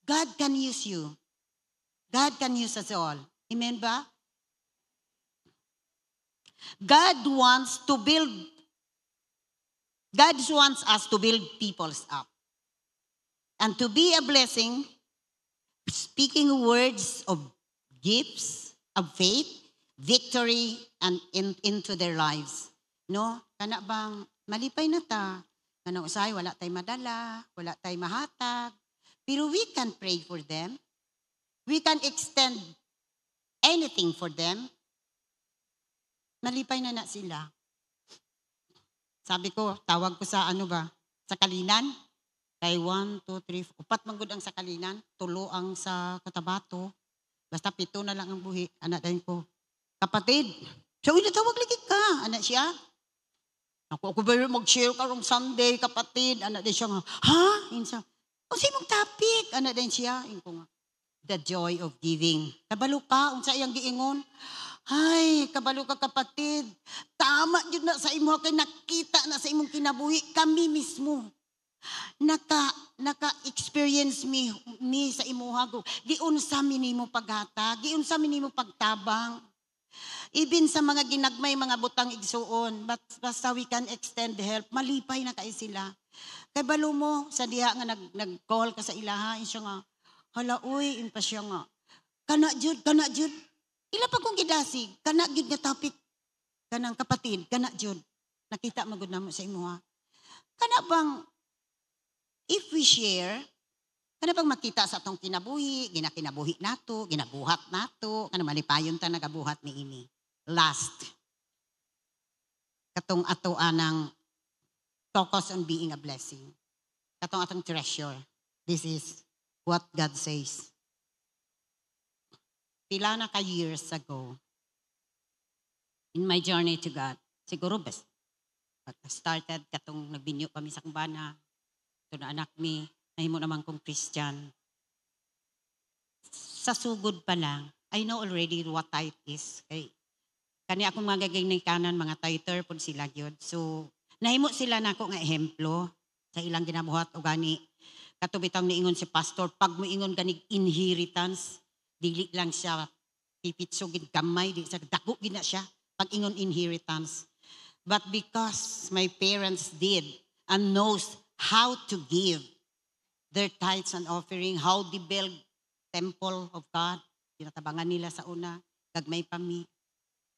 God can use you. God can use us all. Amen ba? God wants us to build peoples up. And to be a blessing, speaking words of gifts, of faith, victory, and into their lives. No? Kana bang malipay na ta? Kanang usahay, wala tay madala, wala tay mahatag. Pero we can pray for them. We can extend anything for them. Malipay na sila. Sabi ko, tawag ko sa sa kalinan. Kay 1, 2, 3, 4, manggod ang sa kalinan. 3 ang sa Cotabato. Basta 7 na lang ang buhi. Anak din ko. Kapatid, so natawag lagi ka. Anak siya. Ako ba mag-share karong Sunday, kapatid. Anak din siya nga, ha? Insa. O mong topic. Anak din siya. Inko nga. The joy of giving. Kabalo ka, unsa iyang giingon? Ay, kabalo ka kapatid. Tama yun na sa imo, kay nakita na sa imong kinabuhi, kami mismo. naka-experience mi sa imuha ko. Giunsa mi nimo paghata, giunsa mi nimo pagtabang. Even sa mga ginagmay, mga butang igsuon, but basta we can extend help, malipay na kay sila. Kay balo mo, sa diha nga nag-call ka sa ilaha, siya nga, hala, uy, pa siya nga, kana jud, ila pa kong gidasig, kana jud nga topic, kanang kapatid, kana jud, nakita magud namo sa imuha. Kana bang, if we share, kana bang makita sa atong kinabuhi, ginakinabuhi nato, ginabuhat nato, kana malipayon ta nagabuhat ni ini. Last, katong ato anang focus on being a blessing. Katong atong treasure. This is what God says. Pila na ka years ago, in my journey to God, siguro best, started katong nagbinyo kami sa kumbana, ito na anak mi, nahimo naman kong Christian. Sa sugod pa lang, I know already what tithe is. Kani akong magagay ng kanan, mga tither po sila yun. So, nahimo sila na ako nga ehemplo sa ilang ginabuhat o gani. Katubitang niingon si pastor, pag mo ingon ganig inheritance, dili lang siya pipitsugin gamay, di sa dako gina siya, pag ingon inheritance. But because my parents did and knows how to give their tithes and offering, how they build temple of God, tinatabangan nila sa una, gagmay pa mi.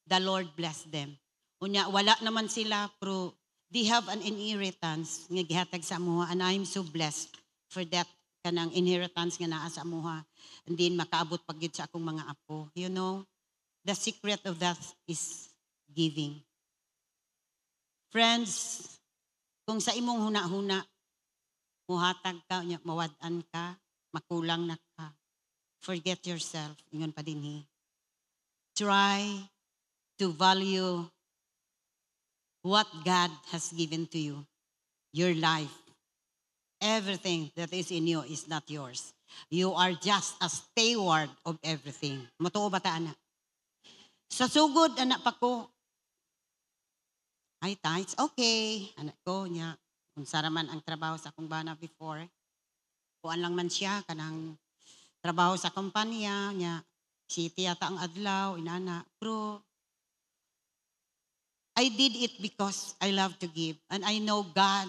The Lord bless them. Unya, wala naman sila, pero they have an inheritance nga gihatag sa amuha, and I'm so blessed for that kanang inheritance nga naa sa amuha. And then makaabot pagyud sa akong mga apo. You know, the secret of that is giving. Friends, kung sa imong huna-huna, muhatag ka, mawad-an ka, makulang na ka, forget yourself, ingon pa dinhi. Try to value what God has given to you, your life. Everything that is in you is not yours. You are just a steward of everything. Matuo ba ta, anak? Sa sugod, anak pa ko, ay, tithes, okay. Anak ko, niya, kung saraman ang trabaho sa akong bana before, kuan lang man siya, kanang trabaho sa kumpanya, niya, city yata ang adlaw, inana. Pero, I did it because I love to give. And I know God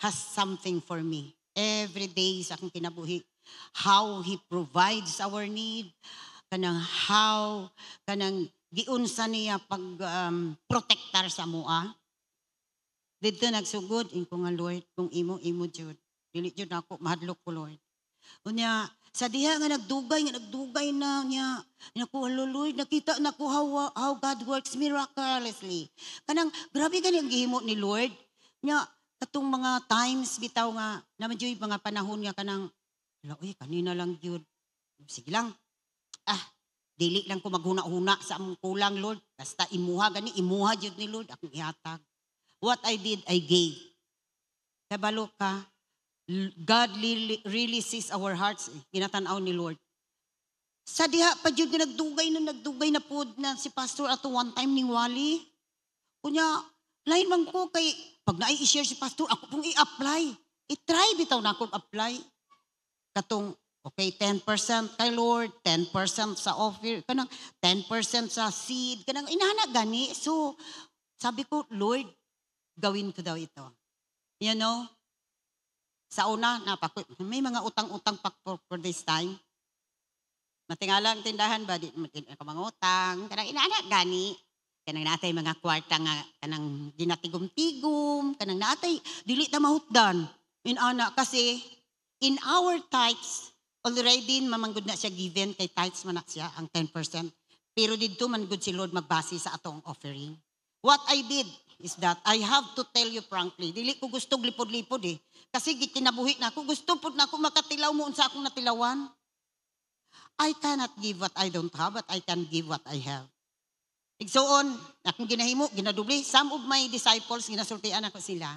has something for me. Every day sa akong kinabuhi. How He provides our need. Kanang giunsa niya pag protectar sa mua. Dito nagsugod, ko nga Lord, kung imo jud. Dili jud ako, mahadlok ko Lord. Unya, sa diha nga nagdugay na niya. Naku, Lord, nakita na ko how God works miraculously. Kanang, grabe gani ang gihimo ni Lord. Nya, katong mga times bitaw nga, naman dyan mga panahon nga kanang, uy, kanina lang yun. Sige lang. Dili lang ko maghuna-huna sa among kulang, Lord. Basta imuha gani, imuha jud ni Lord, akong ihatag. What I did, I gave. Kabalo ka, God really sees our hearts. Ginatanaw ni Lord. Sa diha pa jud nagdugay na pod na si pastor ato one time ning wali. Kunya, lain man ko kay pag i-share si pastor, ako pong i-apply. I-try bitaw na akong apply. Katong, okay, 10% kay Lord, 10% sa offer, kanang 10% sa seed, kanang inana gani. So, sabi ko, Lord, gawin ko daw ito. You know, sa una, may mga utang-utang pa for this time. Matingalang tindahan ba, di ka mga utang, kanang inana gani. Kanang natay mga kwarta nga, kanang ginatigom-tigom, kanang natay, dili ta mahutdan. Inana, kasi in our tithes, already mamanggod na siya given, kay tithes man na siya, ang 10%. Pero dito manggod si Lord magbase sa atong offering. What I did is that I have to tell you frankly, dili ko gusto lipod-lipod eh. Kasi kinabuhi na ako, gusto po na ako makatilaw mo sa akong natilawan. I cannot give what I don't have, but I can give what I have. Igsoon, akong ginahimo, ginadubli. Some of my disciples, ginasultian ako sila.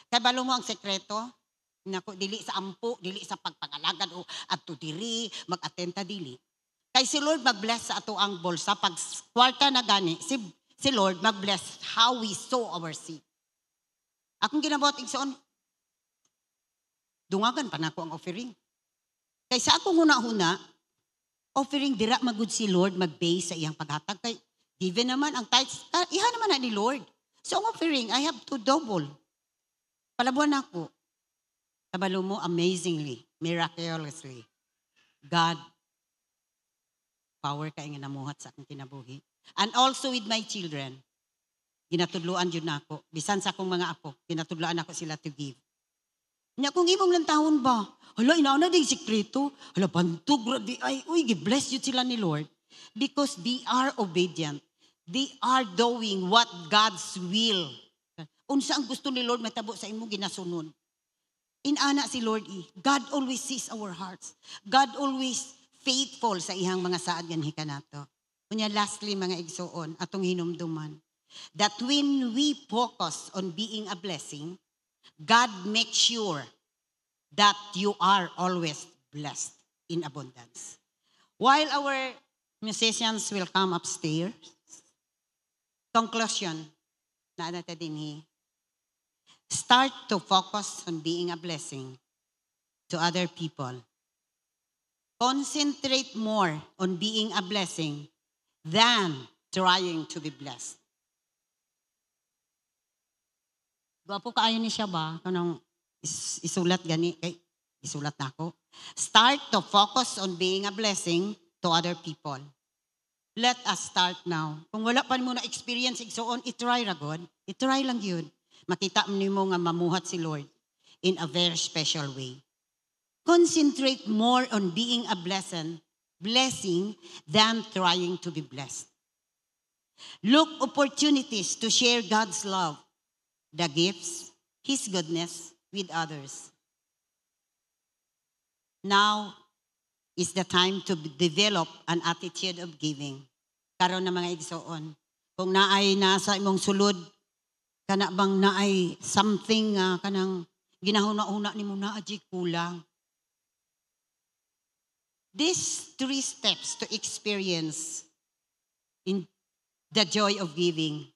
Kaya balo mo ang sekreto, nako, dili sa ampo, dili sa pagpangalagad o ato diri, mag-atenta dili. Kay si Lord mag-bless sa ato ang bolsa. Pag kwarta na gani, si Lord mag-bless how we sow our seed. Akong ginabuhat igsoon, Dungagan pa nako ang offering. Kaysa akong huna-huna, offering dira magud si Lord mag-base sa iyang paghatag. Kay given naman ang tithes, iha naman na ni Lord. So ang offering, I have to double. Palabuan ako. Kabalo mo, amazingly, miraculously, God, power ka nga namuhat sa akong kinabuhi. And also with my children, ginatudloan yun na ako. Bisan sa akong mga apo, ginatudloan ako sila to give. Nya kung imong lang taon ba, hala, inauna din sikreto, hala, bantog, ay, uy, bless you sila ni Lord. Because they are obedient. They are doing what God's will. Unsa ang gusto ni Lord matabo sa imo ginasunod. Inana si Lord God always sees our hearts. God always faithful sa ihang mga saad ganhi kanato. Unya lastly mga igsoon atong hinumduman that when we focus on being a blessing, God makes sure that you are always blessed in abundance. While our musicians will come upstairs, conclusion, na natin din start to focus on being a blessing to other people. Concentrate more on being a blessing than trying to be blessed. Gwapo kaayo ni siya ba? Kanang isulat gani, isulat na ako. Start to focus on being a blessing to other people. Let us start now. Kung wala pa mo na experience igsoon, itry ra God. Itry lang yun. Makita mo nga mamuhat si Lord in a very special way. Concentrate more on being a blessing than trying to be blessed. Look opportunities to share God's love, the gifts, His goodness with others. Now is the time to develop an attitude of giving. Karon na mga igsoon. Kung naay nasa imong sulod, kana bang naay something kanang ginahuna-una nimo na aji kulang. These 3 steps to experience in the joy of giving.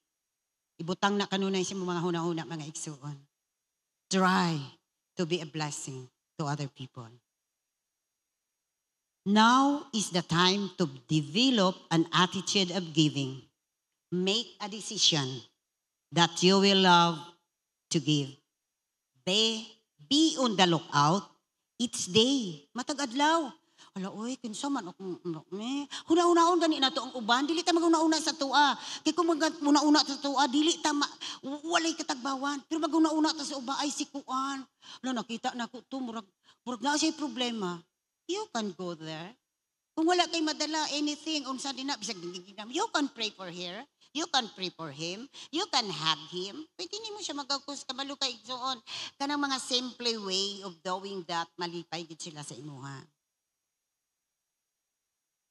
Ibutang na kanunay sa mga huna-huna mga igsoon. Try to be a blessing to other people. Now is the time to develop an attitude of giving. Make a decision that you will love to give. Be on the lookout each day. Matag adlaw. Ala, oy, kinsa man akong huna-unaon gani na to ang uban, dili ta maguna-una sa tuwa. Kay kung maguna-una sa tuwa, dili ta walay katagbawan. Pero maguna-una ta sa uba ay sikuan. Ala, nakita na ko to murag na siya problema. You can go there. Kung wala kay madala anything unsa din na bisag gigigam, you can pray for her. You can pray for him. You can hug him. Pwede nimo siya magagkus kabalo kay igsoon. Kanang mga simple way of doing that, malipay gid sila sa imuha.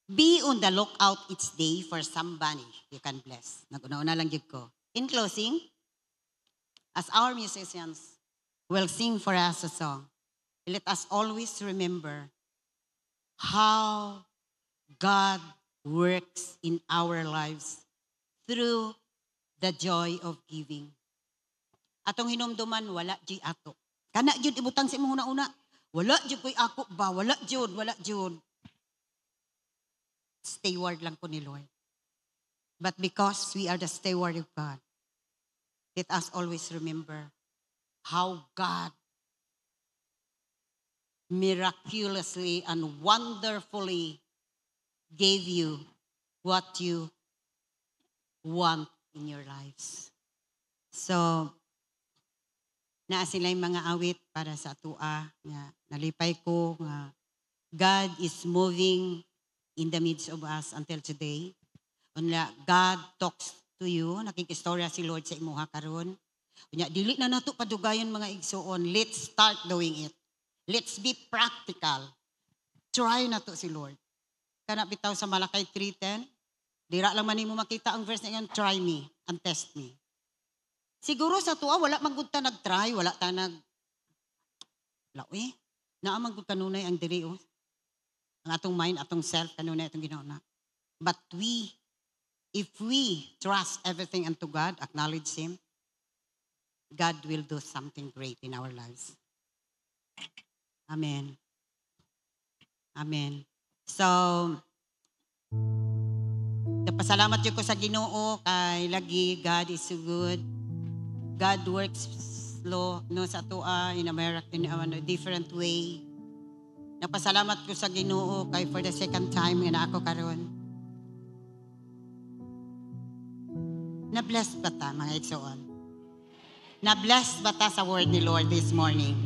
Be on the lookout each day for somebody you can bless. Nag-una-una lang yun ko. In closing, as our musicians will sing for us a song, let us always remember how God works in our lives through the joy of giving. Atong hinumduman, wala di ato. Kana jud ibutang sa imong una-una. Wala jud koy ako ba? Wala jud. Steward lang ko ni Lord. But because we are the steward of God, let us always remember how God miraculously and wonderfully gave you what you want in your lives. So, naa sila yung mga awit para sa tua nga nalipay ko nga God is moving in the midst of us until today. Unya, God talks to you. Nakikistorya si Lord sa imuha karon. Unya, dili na nato padugayon mga igsoon. Let's start doing it. Let's be practical. Try na to si Lord. Kana bitaw sa Malakay 3:10, dira lang man nimo makita ang verse na yan, try me and test me. Siguro sa tuwa, wala magud ta nag-try, wala ta lawi. Naamang gud kanunay ang diri ang atong mind, atong self, kanunay atong ginauna. But if we trust everything unto God, acknowledge Him, God will do something great in our lives. Amen. Amen. So, napasalamat yun ko sa Ginoo kay lagi God is so good. God works slow no sa atoa in America in a different way. Napasalamat ko sa Ginoo kay for the second time nga na ako karon. Na-bless ba ta mga igsoon? Na-bless ba ta sa word ni Lord this morning?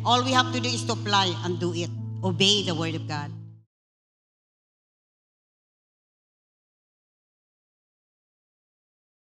All we have to do is to apply and do it. Obey the word of God.